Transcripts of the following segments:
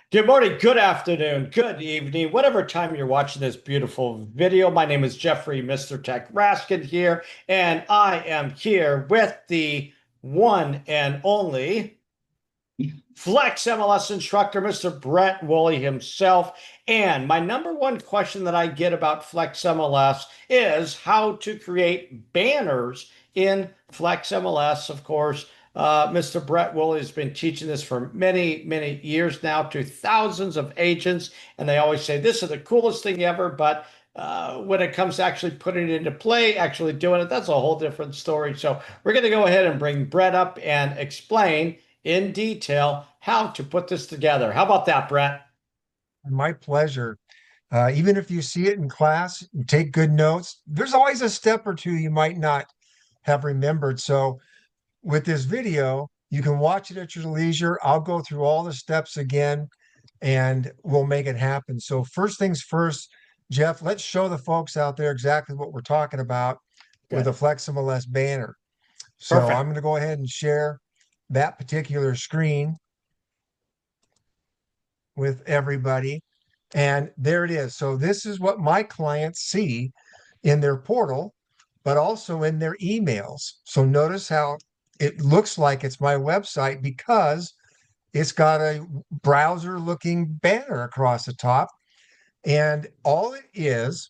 Good morning, good afternoon, good evening, whatever time you're watching this beautiful video. My name is Jeffrey, Mr. Tech Raskin here, and I am here with the one and only Flex MLS instructor, Mr. Brett Woolley himself. And my number one question that I get about Flex MLS is how to create banners in Flex MLS. Of course, Mr. Brett Woolley has been teaching this for many, many years now to thousands of agents. And they always say, this is the coolest thing ever. But when it comes to actually putting it into play, actually doing it, that's a whole different story. So we're going to go ahead and bring Brett up and explain in detail how to put this together. How about that, Brett? My pleasure. Even if you see it in class, take good notes. There's always a step or two you might not have remembered. So, with this video, you can watch it at your leisure. I'll go through all the steps again and we'll make it happen. So, first things first, Jeff, let's show the folks out there exactly what we're talking about with a Good. Flexmls banner. So, I'm Perfect. going to go ahead and share that particular screen with everybody. And there it is. So this is what my clients see in their portal, but also in their emails. So notice how it looks like it's my website because it's got a browser looking banner across the top. And all it is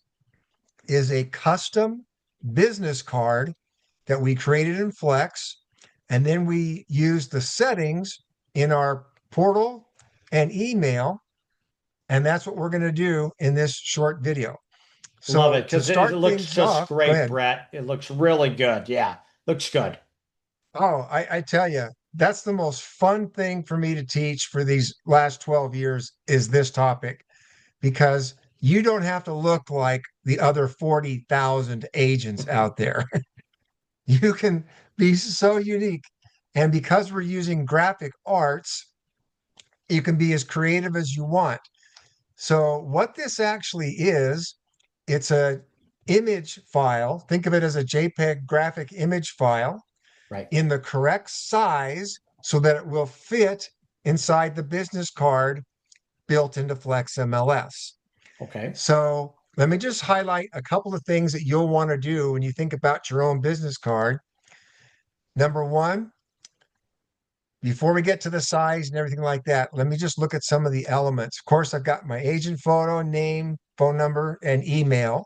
a custom business card that we created in Flex. And then we use the settings in our portal and email, and that's what we're going to do in this short video. Love it So to because it start looks things just off, go great, ahead. Brett. It looks really good. Yeah, looks good. Oh, I tell you, that's the most fun thing for me to teach for these last 12 years is this topic because you don't have to look like the other 40,000 agents out there. You can be so unique. And because we're using graphic arts, you can be as creative as you want. So what this actually is, it's a image file. Think of it as a JPEG graphic image file Right. in the correct size so that it will fit inside the business card built into Flex MLS. Okay. So let me just highlight a couple of things that you'll want to do when you think about your own business card. Number one, before we get to the size and everything like that, let me just look at some of the elements. Of course, I've got my agent photo, name, phone number, and email.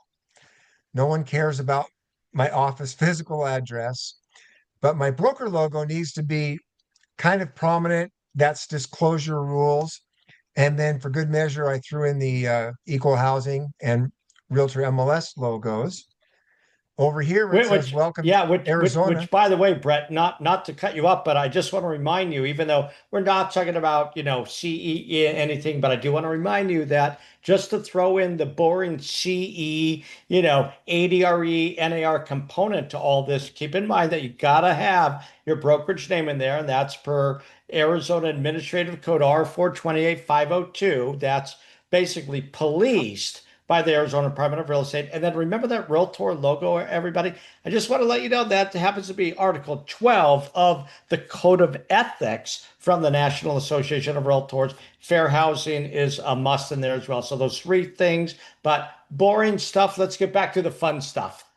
No one cares about my office physical address, but my broker logo needs to be kind of prominent. That's disclosure rules. And then for good measure, I threw in the equal housing and realtor MLS logos. Over here where it says welcome to Yeah, Arizona. which, by the way, Brett, not to cut you up, but I just want to remind you, even though we're not talking about, CE anything, but I do want to remind you that just to throw in the boring CE, ADRE, NAR component to all this, keep in mind that you gotta have your brokerage name in there, and that's per Arizona Administrative Code R428502. That's basically policed by the Arizona Department of Real Estate. And then remember that Realtor logo, everybody? I just want to let you know that happens to be Article 12 of the Code of Ethics from the National Association of Realtors. Fair housing is a must in there as well. So those three things, but boring stuff. Let's get back to the fun stuff.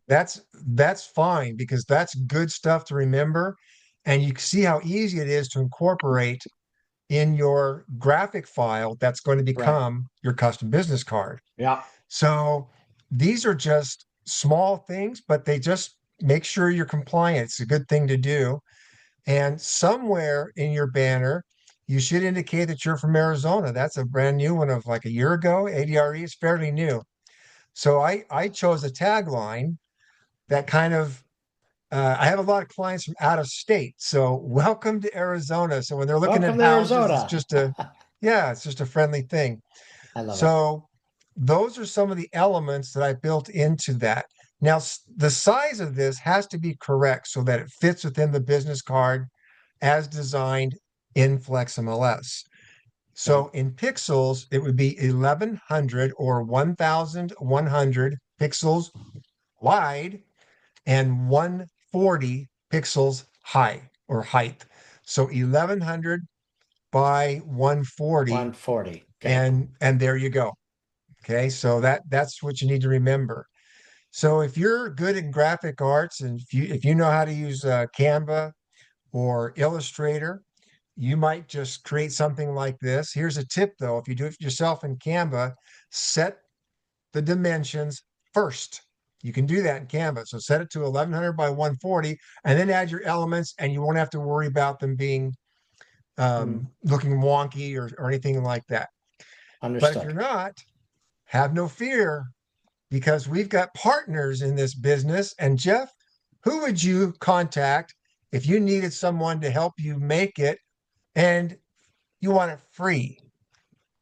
That's fine because that's good stuff to remember. And you see how easy it is to incorporate in your graphic file that's going to Right. become your custom business card. Yeah. So these are just small things, but they just make sure you're compliant. It's a good thing to do. And somewhere in your banner, you should indicate that you're from Arizona. That's a brand new one of like a year ago. ADRE is fairly new. So I chose a tagline that kind of I have a lot of clients from out of state. So welcome to Arizona. So when they're looking at Welcome to houses, it's Arizona. just a, yeah, it's just a friendly thing. I love it. So those are some of the elements that I built into that. Now, the size of this has to be correct so that it fits within the business card as designed in FlexMLS. Okay. So in pixels, it would be 1100 or 1100 pixels wide and 140 pixels high or height. So 1100 by 140, 140. Okay. and there you go. Okay, so that's what you need to remember. So if you're good in graphic arts and if you know how to use Canva or Illustrator, you might just create something like this. Here's a tip though, if you do it yourself in Canva, set the dimensions first. You can do that in Canva. So set it to 1100 by 140 and then add your elements and you won't have to worry about them being Hmm. looking wonky or anything like that. But if you're Understood. not, have no fear because we've got partners in this business. And Jeff, who would you contact if you needed someone to help you make it and you want it free?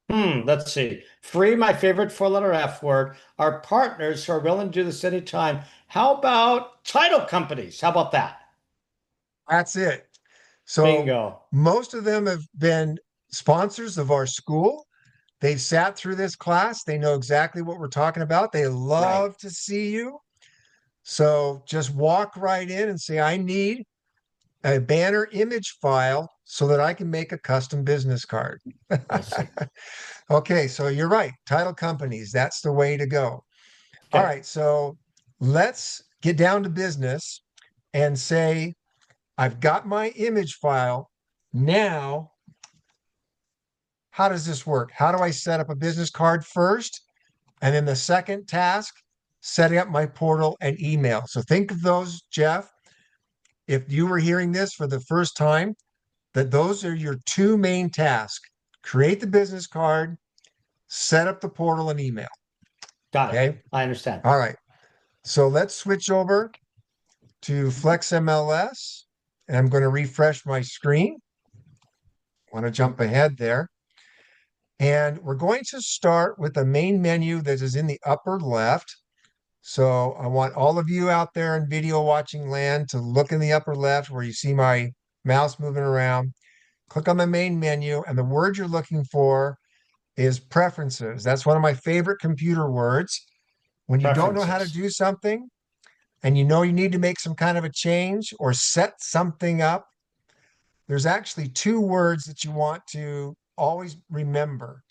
Let's see. Free, my favorite four-letter F word, are partners who are willing to do this anytime. How about title companies? How about that? That's it. So Bingo. most of them have been sponsors of our school. They've sat through this class. They know exactly what we're talking about. They Right. love to see you. So just walk right in and say, I need a banner image file so that I can make a custom business card. I see. Okay, so you're right. Title companies, that's the way to go. All Okay. right, so let's get down to business and say, I've got my image file. Now, how does this work? How do I set up a business card first? And then the second task, setting up my portal and email. So think of those, Jeff. If you were hearing this for the first time, that those are your two main tasks. Create the business card, set up the portal and email. Got it. Okay. I understand. All right. So let's switch over to FlexMLS. And I'm going to refresh my screen. I want to jump ahead there. And we're going to start with the main menu that is in the upper left. So I want all of you out there in video watching land to look in the upper left where you see my mouse moving around. Click on the main menu, and the word you're looking for is preferences. That's one of my favorite computer words. When you don't know how to Preferences. do something and you know you need to make some kind of a change or set something up, there's actually two words that you want to always remember.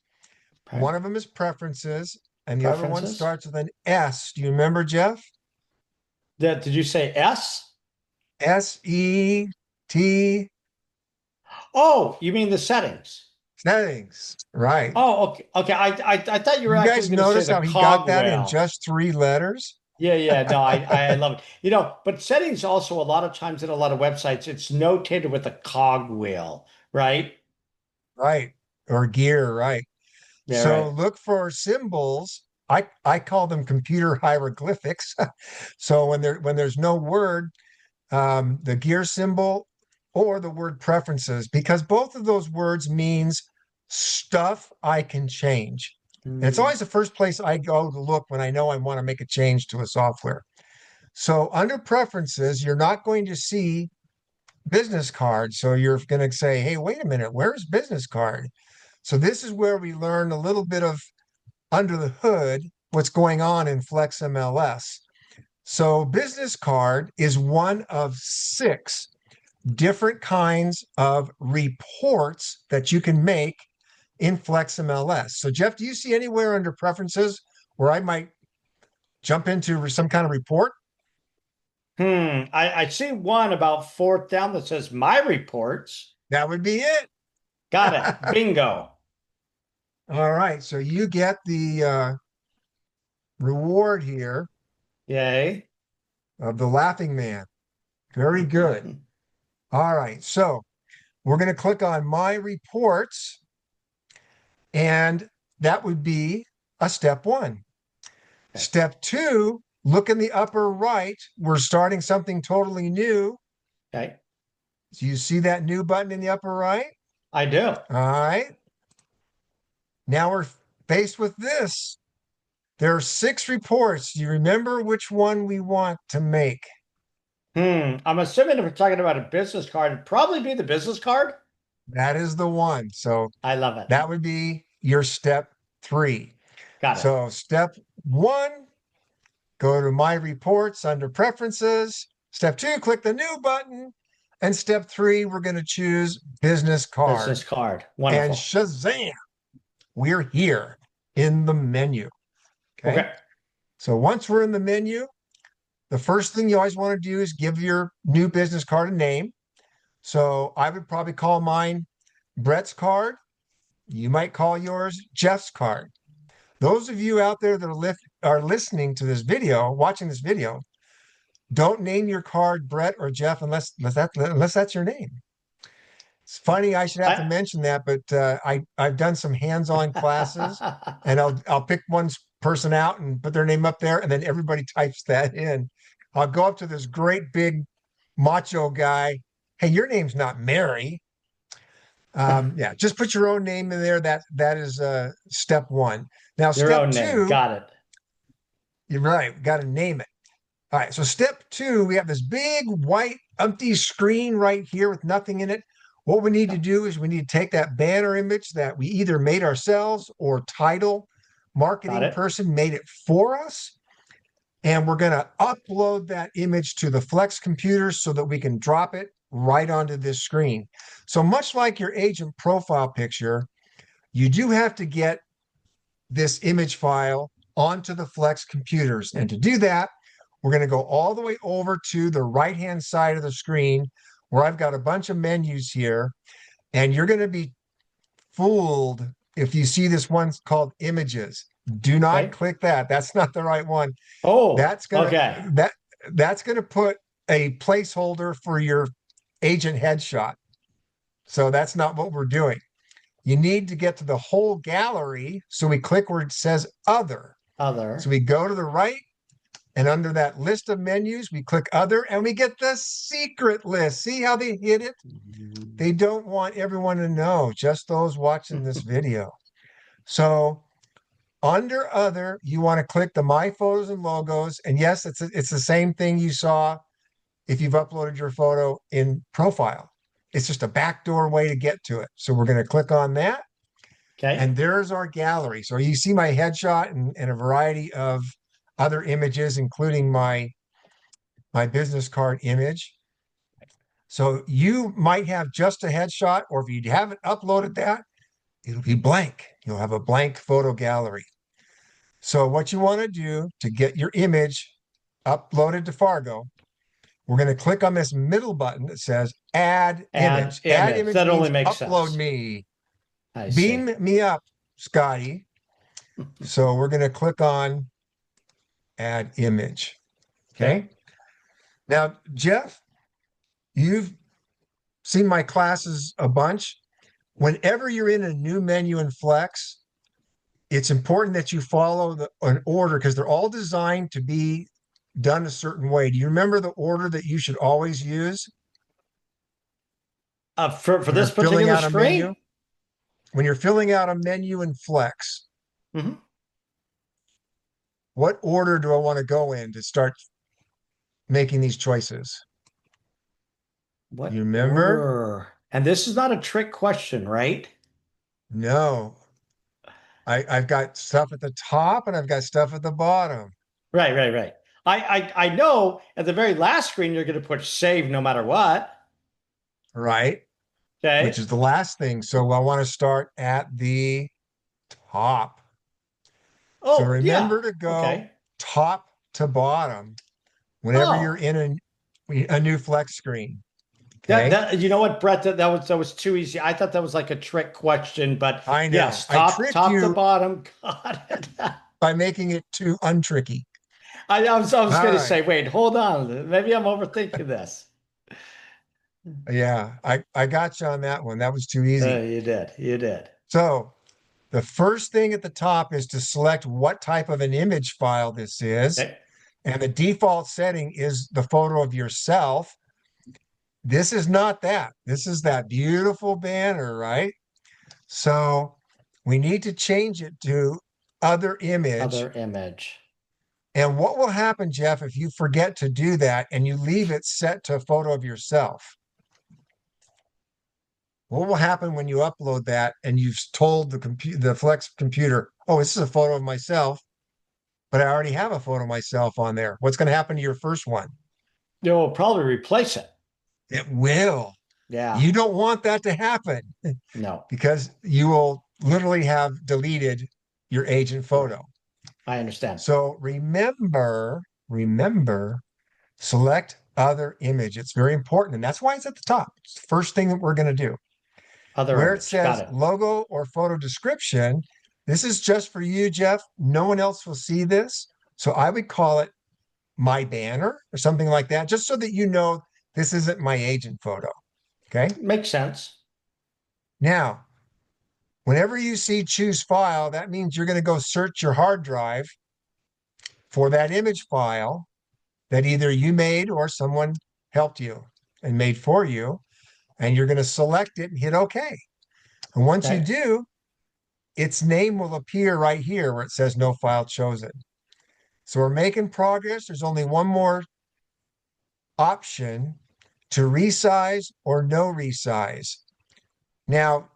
Okay. One of them is preferences, and the other one Preferences. starts with an S. Do you remember, Jeff? Did you say S? SET Oh, you mean the settings? settings. Right. Oh, okay. Okay. I thought you were You actually guys going to say notice the how he got that in cogwheel. just three letters? Yeah, yeah. No, I love it. But settings also a lot of times in a lot of websites, it's notated with a cogwheel, right? Right. Or gear, right. Yeah, So right. look for symbols. I call them computer hieroglyphics. So when there's no word, the gear symbol or the word preferences, because both of those words means stuff I can change. And it's Hmm. always the first place I go to look when I know I want to make a change to a software. So under preferences, you're not going to see business card. So you're going to say, hey, wait a minute, where's business card? So this is where we learn a little bit of under the hood what's going on in FlexMLS. So business card is one of six different kinds of reports that you can make in FlexMLS. So Jeff, do you see anywhere under preferences where I might jump into some kind of report? I see one about fourth down that says my reports. That would be it. Got it. Bingo. All right. So you get the reward here Yay. of the laughing man. Very good. All right. So we're going to click on my reports, and that would be a step one. Okay. Step two, look in the upper right. We're starting something totally new. Okay. So you see that new button in the upper right? I do. All right. Now we're faced with this. There are six reports. Do you remember which one we want to make? I'm assuming if we're talking about a business card, it'd probably be the business card. That is the one. So I love it. that would be your step three. Got it. So step one, go to my reports under preferences. Step two, click the new button. And step three, we're going to choose business card. Business card. And Wonderful. shazam, we're here in the menu. Okay. Okay. So once we're in the menu, the first thing you always want to do is give your new business card a name. So I would probably call mine Brett's card. You might call yours Jeff's card. Those of you out there that are listening to this video, watching this video, don't name your card Brett or Jeff unless that's your name. It's funny, I should have to I mention that, but I've done some hands-on classes, and I'll pick one person out and put their name up there, and then everybody types that in. I'll go up to this great big macho guy. Hey, your name's not Mary. Yeah, just put your own name in there. That is step one. Now, your step own name. two, Got it. you're right, got to name it. All right, so step two, we have this big white empty screen right here with nothing in it. What we need to do is we need to take that banner image that we either made ourselves or title Got marketing it. person made it for us. And we're going to upload that image to the Flex computer so that we can drop it right onto this screen. So much like your agent profile picture, you do have to get this image file onto the Flex computers. And to do that, we're going to go all the way over to the right-hand side of the screen where I've got a bunch of menus here. And you're going to be fooled if you see this one called images. Do not Okay. click that. That's not the right one. Oh, That's gonna okay. that's gonna put a placeholder for your agent headshot. So that's not what we're doing. You need to get to the whole gallery. So we click where it says other. So Other. we go to the right, and under that list of menus, we click other, and we get the secret list. See how they hid it? They don't want everyone to know, just those watching this video. So under other, you want to click the My Photos and Logos. And yes, it's the same thing you saw if you've uploaded your photo in profile. It's just a backdoor way to get to it. So we're going to click on that. Okay. And there's our gallery. So you see my headshot and a variety of other images, including my business card image. So you might have just a headshot, or if you haven't uploaded that, it'll be blank. You'll have a blank photo gallery. So what you want to do to get your image uploaded to Fargo, we're going to click on this middle button that says Add Add Image. Add image. Image That only means makes upload sense. me. I see. Beam me up, Scotty. So we're going to click on Add Image. Okay. Okay. Now, Jeff, you've seen my classes a bunch. Whenever you're in a new menu in Flex, it's important that you follow an order because they're all designed to be done a certain way. Do you remember the order that you should always use For when you're this filling particular out a menu? screen? When you're filling out a menu in Flex, Hmm. what order do I want to go in to start making these choices? You What remember? order? And this is not a trick question, right? No. I've got stuff at the top and I've got stuff at the bottom, Right, right, right. I know at the very last screen you're going to put save no matter what. right? Which Okay. is the last thing. So I want to start at the top. So Oh, yeah. remember to go Okay. top to bottom whenever you're Oh, in a new Flex screen. that Okay. that you know what, Brett? That was too easy. I thought that was like a trick question, but I know. yes, I top tricked top to you bottom. Got it. by making it too untricky. I was All going to right. say, wait, hold on. Maybe I'm overthinking this. Yeah, I got you on that one. That was too easy. You did. You did. So the first thing at the top is to select what type of an image file this is. Okay. And the default setting is the photo of yourself. This is not that. This is that beautiful banner, right? So we need to change it to other image. Other image. And what will happen, Jeff, if you forget to do that and you leave it set to a photo of yourself? What will happen when you upload that and you've told the Flex computer, oh, this is a photo of myself, but I already have a photo of myself on there. What's going to happen to your first one? You'll probably replace it. It will. Yeah. You don't want that to happen No, because you will literally have deleted your agent photo. I understand. So remember, select other image. It's very important. And that's why it's at the top. It's the first thing that we're going to do. Other Where it image. Got says it. logo or photo description, this is just for you, Jeff. No one else will see this. So I would call it my banner or something like that, just so that you know this isn't my agent photo. Okay. Makes sense. Now, whenever you see choose file, that means you're going to go search your hard drive for that image file that either you made or someone helped you and made for you. And you're going to select it and hit OK. And once you Okay. do, its name will appear right here where it says no file chosen. So we're making progress. There's only one more option to resize or no resize. Now,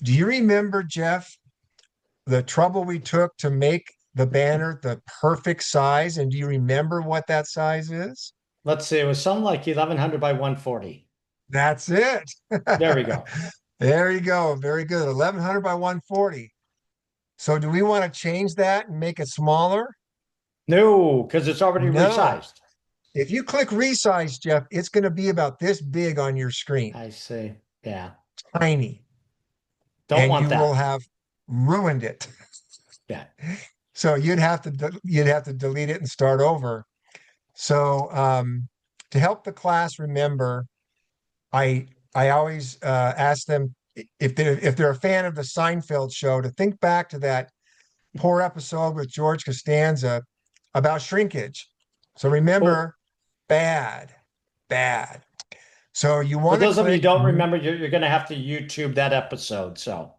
do you remember, Jeff, the trouble we took to make the banner the perfect size? And do you remember what that size is? Let's see. It was something like 1100 by 140. That's it. There we go. There you go. Very good. 1100 by 140. So do we want to change that and make it smaller? No, because it's already No. resized. If you click resize, Jeff, it's going to be about this big on your screen, I see. Yeah. tiny, Don't and want you will that. have ruined it. Yeah. So you'd have to delete it and start over. So to help the class remember, I always ask them if they're a fan of the Seinfeld show to think back to that poor episode with George Costanza about shrinkage. So Oh, remember, bad, bad. So you for want to those of you who click. don't remember, you're going to have to YouTube that episode. So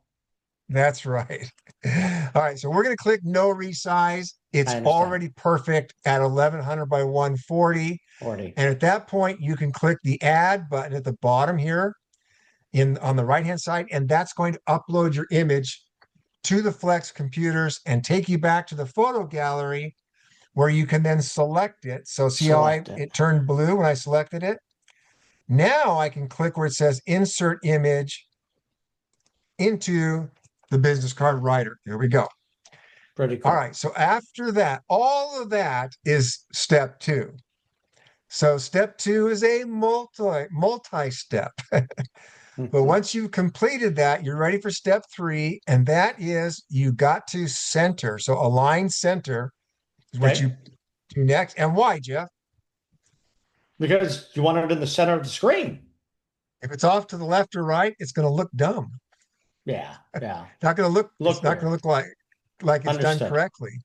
That's right. yeah, All right. So we're going to click no resize. It's I understand. already perfect at 1100 by 140. 40. And at that point, you can click the add button at the bottom here in on the right-hand side, and that's going to upload your image to the Flex computers and take you back to the photo gallery where you can then select it. So see how Select it. it turned blue when I selected it? Now I can click where it says insert image into the business card writer. Here we go. Pretty All cool. right. So after that, all of that is step two. So step two is a multi-step. But Mhm. once you've completed that, you're ready for step three, and that is you got to center. So align center is what Okay. you do next. And why, Jeff? Because you want it in the center of the screen. If it's off to the left or right, it's going to look dumb. Yeah. Yeah. Not going to look. It's Look not going to weird. look like it's done Understood. correctly.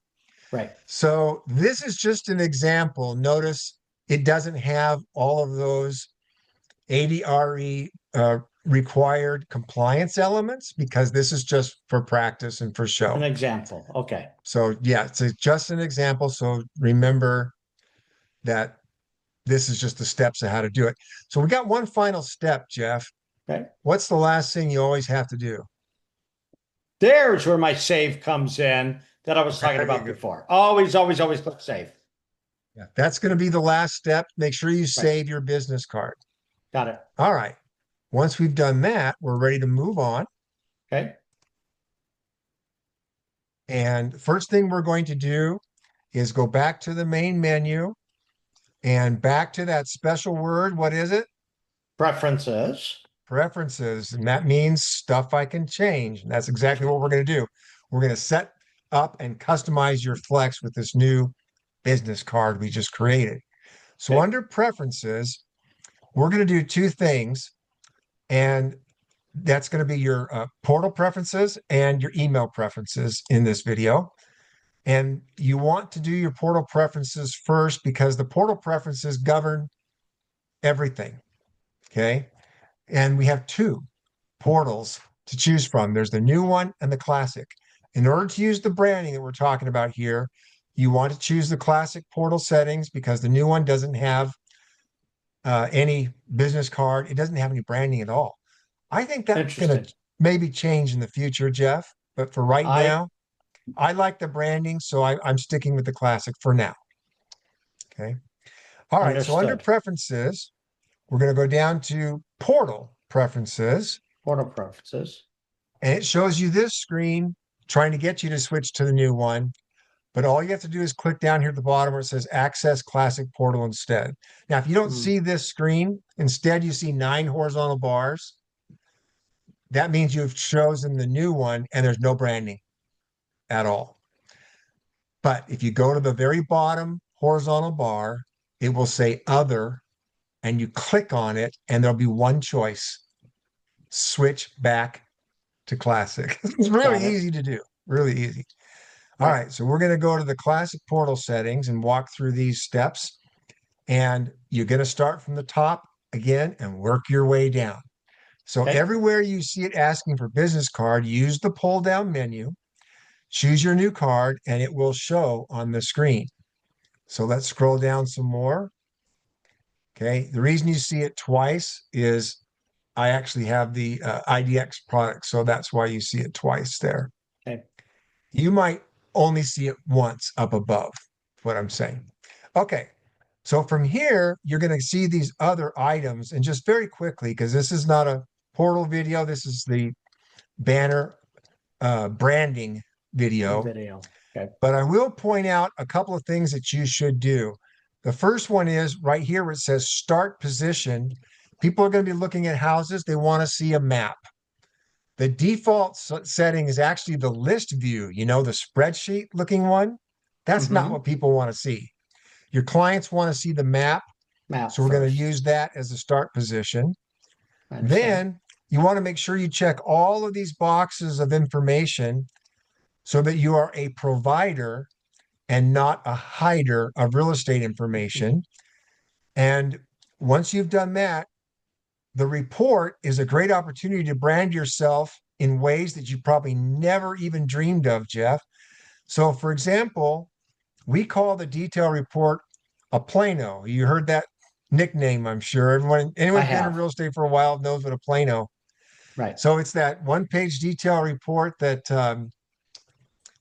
Right. So this is just an example. Notice it doesn't have all of those ADRE required compliance elements because this is just for practice and for An show. example. Okay. So yeah, it's just an example. So remember that this is just the steps of how to do it. So we got one final step, Jeff. Okay. What's the last thing you always have to do? There's where my save comes in that I was talking There you about go. before. Always, always, always click save. Yeah, that's going to be the last step. Make sure you Right. save your business card. Got it. All right. Once we've done that, we're ready to move on. Okay. And first thing we're going to do is go back to the main menu and back to that special word. What is it? Preferences. Preferences. And that means stuff I can change. And that's exactly what we're going to do. We're going to set up and customize your Flex with this new business card we just created. So Okay. under preferences, we're going to do two things. And that's going to be your portal preferences and your email preferences in this video. And you want to do your portal preferences first because the portal preferences govern everything. Okay. And we have two portals to choose from. There's the new one and the classic. In order to use the branding that we're talking about here, you want to choose the classic portal settings because the new one doesn't have any business card. It doesn't have any branding at all. I think that's going to Interesting. maybe change in the future, Jeff. But for right I now, I like the branding, so I'm sticking with the classic for now. Okay. All right. So under understood. preferences, We're going to go down to portal preferences, Portal preferences. and it shows you this screen trying to get you to switch to the new one. But all you have to do is click down here at the bottom where it says Access Classic Portal instead. Now, if you don't Mm, see this screen, instead you see 9 horizontal bars. That means you've chosen the new one and there's no branding at all. But if you go to the very bottom horizontal bar, it will say Other, and you click on it, and there'll be one choice: switch back to Classic. It's really got it. easy to do, really easy. All Right. right, so we're going to go to the Classic Portal settings and walk through these steps. And you're going to start from the top again and work your way down. So Okay. everywhere you see it asking for business card, use the pull down menu, choose your new card, and it will show on the screen. So let's scroll down some more. Okay. The reason you see it twice is I actually have the IDX product. So that's why you see it twice there. Okay. You might only see it once up above, what I'm saying. Okay. So from here, you're going to see these other items. And just very quickly, because this is not a portal video, this is the banner branding video. Video. Okay. But I will point out a couple of things that you should do. The first one is right here where it says start position. People are going to be looking at houses. They want to see a map. The default setting is actually the list view, the spreadsheet looking one. That's not Mm-hmm. what people want to see. Your clients want to see the map. Map So we're going to first. use that as a start position. I understand. Then you want to make sure you check all of these boxes of information so that you are a provider and not a hider of real estate information. And once you've done that, the report is a great opportunity to brand yourself in ways that you probably never even dreamed of, Jeff. So, for example, we call the detail report a Plano. You heard that nickname, I'm sure. I Anyone's been in have. real estate for a while knows what a Plano. Right. So it's that one-page detail report that,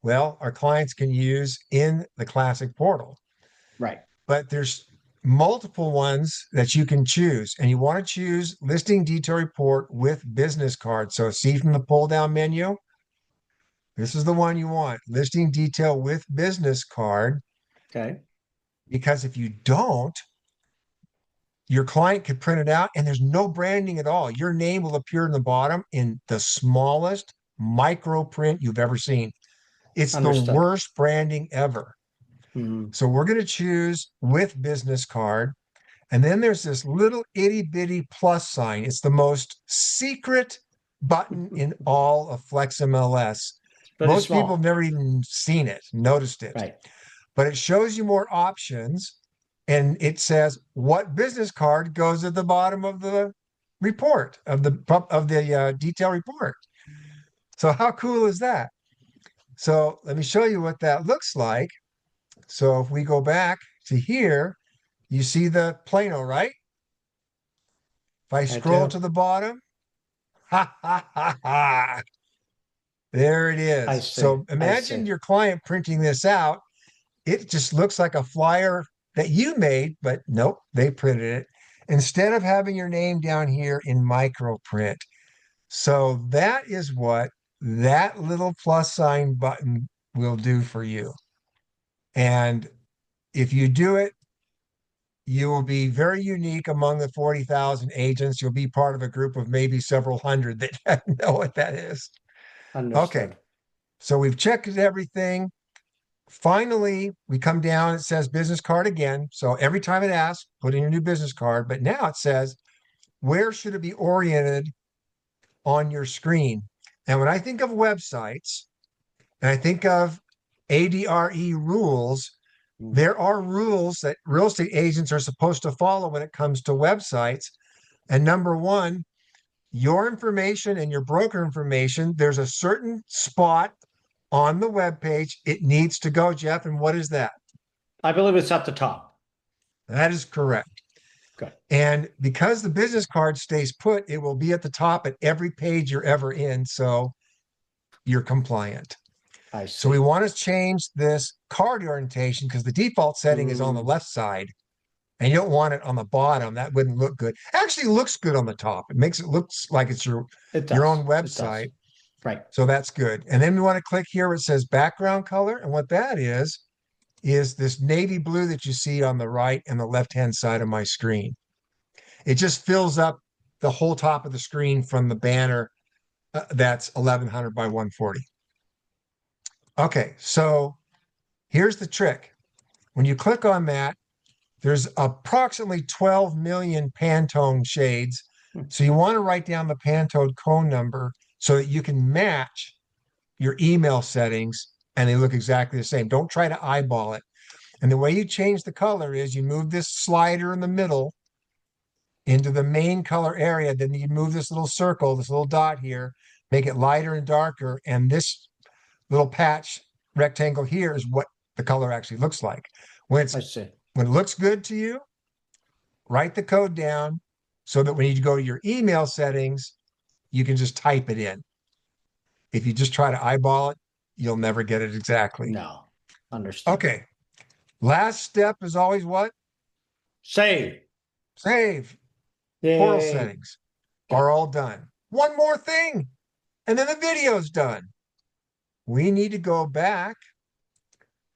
well, our clients can use in the Classic portal. Right. But there's multiple ones that you can choose, and you want to choose listing detail report with business card. So see from the pull down menu, this is the one you want, listing detail with business card, Okay. because if you don't, your client could print it out and there's no branding at all. Your name will appear in the bottom in the smallest micro print you've ever seen. It's the Understood. worst branding ever. Mm-hmm. So we're going to choose with business card. And then there's this little itty bitty plus sign. It's the most secret button in all of FlexMLS. It's pretty Most people have small. never even seen it, noticed it, Right. but it shows you more options. And it says what business card goes at the bottom of the report of the detail report. So how cool is that? So let me show you what that looks like. So if we go back to here, you see the Plano, right? If I I scroll do. to the bottom, ha ha ha ha, there it I is. see. So I imagine see. your client printing this out. It just looks like a flyer that you made, but nope, they printed it instead of having your name down here in micro print. So that is what that little plus sign button will do for you. And if you do it, you will be very unique among the 40,000 agents. You'll be part of a group of maybe several hundred that know what that is. Okay, Understood. so we've checked everything. Finally, we come down, it says business card again. So every time it asks, put in your new business card. But now it says, where should it be oriented on your screen? And when I think of websites and I think of ADRE rules, Mm. there are rules that real estate agents are supposed to follow when it comes to websites. And number one, your information and your broker information, there's a certain spot on the web page it needs to go, Jeff. And what is that? I believe it's at the top. That is correct. Good. And because the business card stays put, it will be at the top at every page you're ever in. So you're compliant. I So we see. want to change this card orientation because the default setting is on the Mm, left side. and you don't want it on the bottom. That wouldn't look good. Actually, it looks good on the top. It makes it look like it's It your does. own It does. website. Right. So that's good. And then we want to click here where it says background color. And what that is this navy blue that you see on the right and the left-hand side of my screen. It just fills up the whole top of the screen from the banner that's 1100 by 140. Okay, so here's the trick. When you click on that, there's approximately 12 million Pantone shades. Hmm. So you want to write down the Pantone code number so that you can match your email settings and they look exactly the same. Don't try to eyeball it. And the way you change the color is you move this slider in the middle into the main color area. Then you move this little circle, this little dot here, make it lighter and darker. And this little patch rectangle here is what the color actually looks like. When I it's see. when it looks good to you, write the code down so that when you go to your email settings, you can just type it in. If you just try to eyeball it, you'll never get it exactly. No. Understood. Okay. Last step is always what? Save. Save. Portal Yay. settings Good. are all done. One more thing, and then the video's done. We need to go back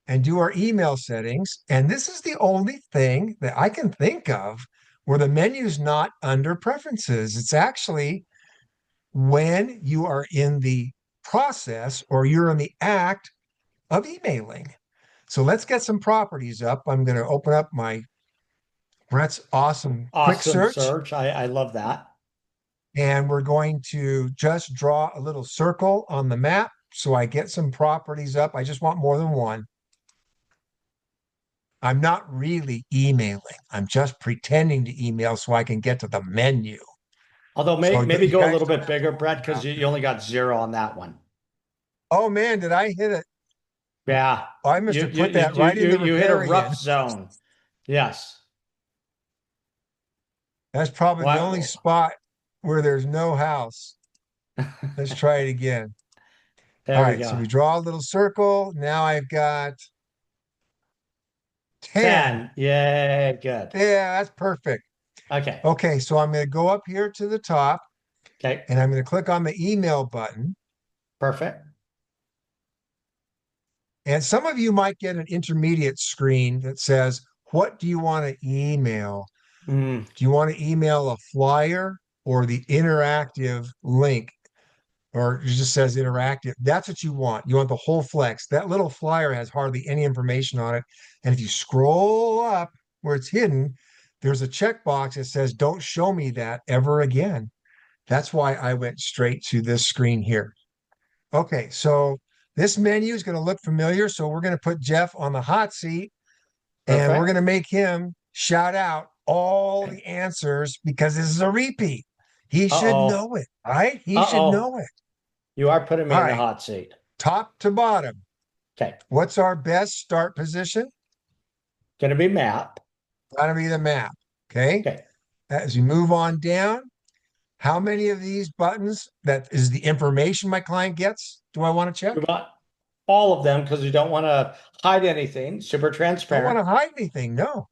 and do our email settings. And this is the only thing that I can think of where the menu's not under preferences. It's actually when you are in the process or you're in the act of emailing. So let's get some properties up. I'm going to open up my Brett's awesome quick Awesome search. search. I love that. And we're going to just draw a little circle on the map so I get some properties up. I just want more than one. I'm not really emailing. I'm just pretending to email so I can get to the menu. Although So maybe you go a guys little don't bit have to bigger, worry Brett, because about you that. only got 0 on that one. Oh man, did I hit it? Yeah. I must You have you put you that you right in you the you hit a rough riparian. zone. Yes. That's probably the only What? spot where there's no house. Let's try it again. All There we right, so go. we draw a little circle. Now I've got 10. 10. Yay, good. Yeah, that's perfect. Okay. Okay, so I'm going to go up here to the top Okay. and I'm going to click on the email button. Perfect. And some of you might get an intermediate screen that says, what do you want to email? Mm, Do you want to email a flyer or the interactive link? Or it just says interactive. That's what you want. You want the whole flex. That little flyer has hardly any information on it. And if you scroll up where it's hidden, there's a checkbox that says, don't show me that ever again. That's why I went straight to this screen here. Okay, so this menu is going to look familiar. So we're going to put Jeff on the hot seat and we're going perfect. to make him shout out all Okay. the answers because this is a repeat. He should Uh-oh. know it, right? He should Uh-oh. know it. You are putting me All in the right, hot seat. top to bottom. Okay. What's our best start position? Gonna be map. Gotta be the map. Okay. Okay. As you move on down, how many of these buttons that is the information my client gets? Do I want to We check? want all of them because you don't want to hide anything. Super Don't want transparent. to hide anything. No,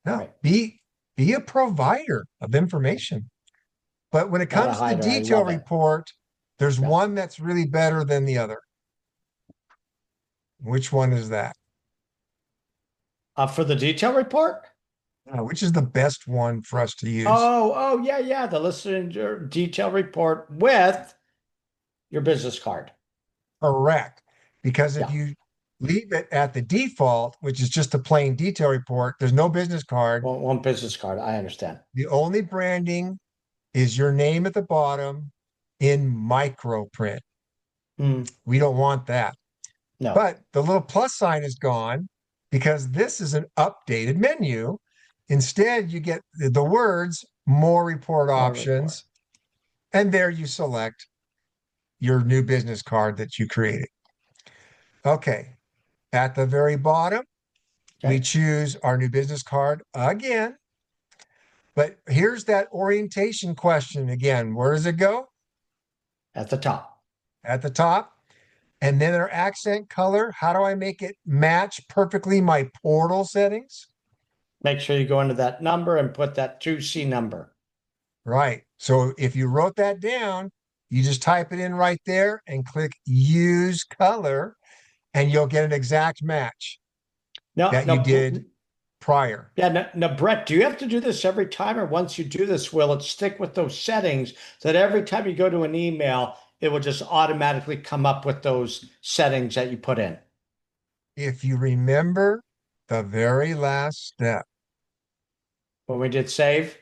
no. Right. Be a provider of information. But when it Not a comes to the hider. I detail love it. report, there's Yeah. one that's really better than the other. Which one is that? For the detail report? Which is the best one for us to use? Oh, yeah, yeah. The listener detail report with your business card. Correct. Because if Yeah. you leave it at the default, which is just a plain detail report, there's no business card. One business card. I understand. The only branding is your name at the bottom in micro print. Mm, We don't want that. no. But the little plus sign is gone because this is an updated menu. Instead, you get the words more report More report. options, and there you select your new business card that you created. Okay. At the very bottom, we Okay. choose our new business card again. But here's that orientation question again. Where does it go? At the top. At the top. And then our accent color. How do I make it match perfectly my portal settings? Make sure you go into that number and put that 2C number. Right. So if you wrote that down, you just type it in right there and click use color, and you'll get an exact match No, that you did no, prior. yeah, no, Brett, do you have to do this every time, or once you do this, will it stick with those settings so that every time you go to an email, it will just automatically come up with those settings that you put in? If you remember the very last step, When we did save,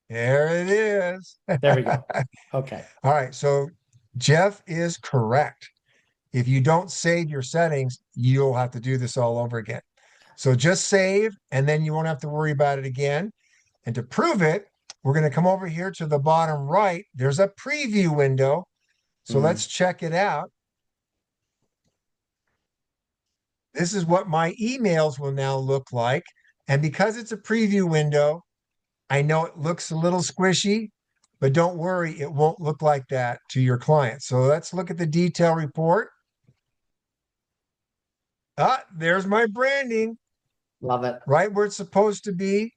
there it is. there we go. Okay. All right. So Jeff is correct. If you don't save your settings, you'll have to do this all over again. So just save, and then you won't have to worry about it again. And to prove it, we're going to come over here to the bottom right. There's a preview window. So Hmm. let's check it out. This is what my emails will now look like. And because it's a preview window, I know it looks a little squishy, but don't worry, it won't look like that to your client. So let's look at the detail report. Ah, there's my branding Love it. right where it's supposed to be.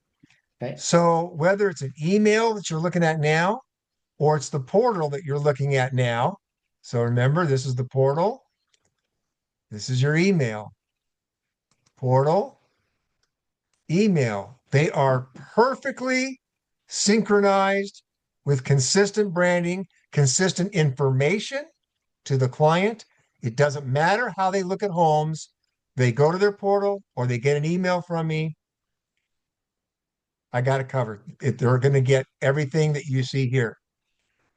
Okay. So whether it's an email that you're looking at now, or it's the portal that you're looking at now. So remember, this is the portal. This is your email. Portal, email. They are perfectly synchronized with consistent branding, consistent information to the client. It doesn't matter how they look at homes. They go to their portal or they get an email from me. I got it covered. They're going to get everything that you see here.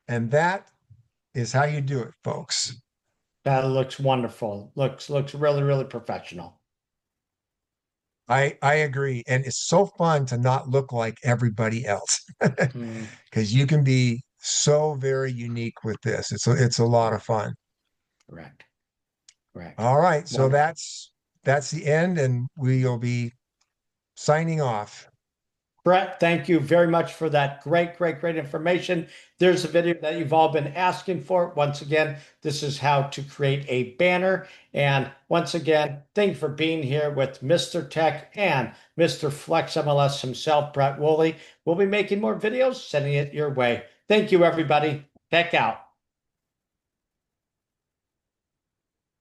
And that is how you do it, folks. That looks wonderful. Looks really, really professional. I agree. And it's so fun to not look like everybody else Hmm. because you can be so very unique with this. It's a lot of fun. Correct. Correct. All right. So Wonderful. that's the end, and we'll be signing off. Brett, thank you very much for that great information. There's a video that you've all been asking for. Once again, this is how to create a banner. And once again, thank you for being here with Mr. Tech and Mr. Flex MLS himself, Brett Woolley. We'll be making more videos, sending it your way. Thank you, everybody. Tech out.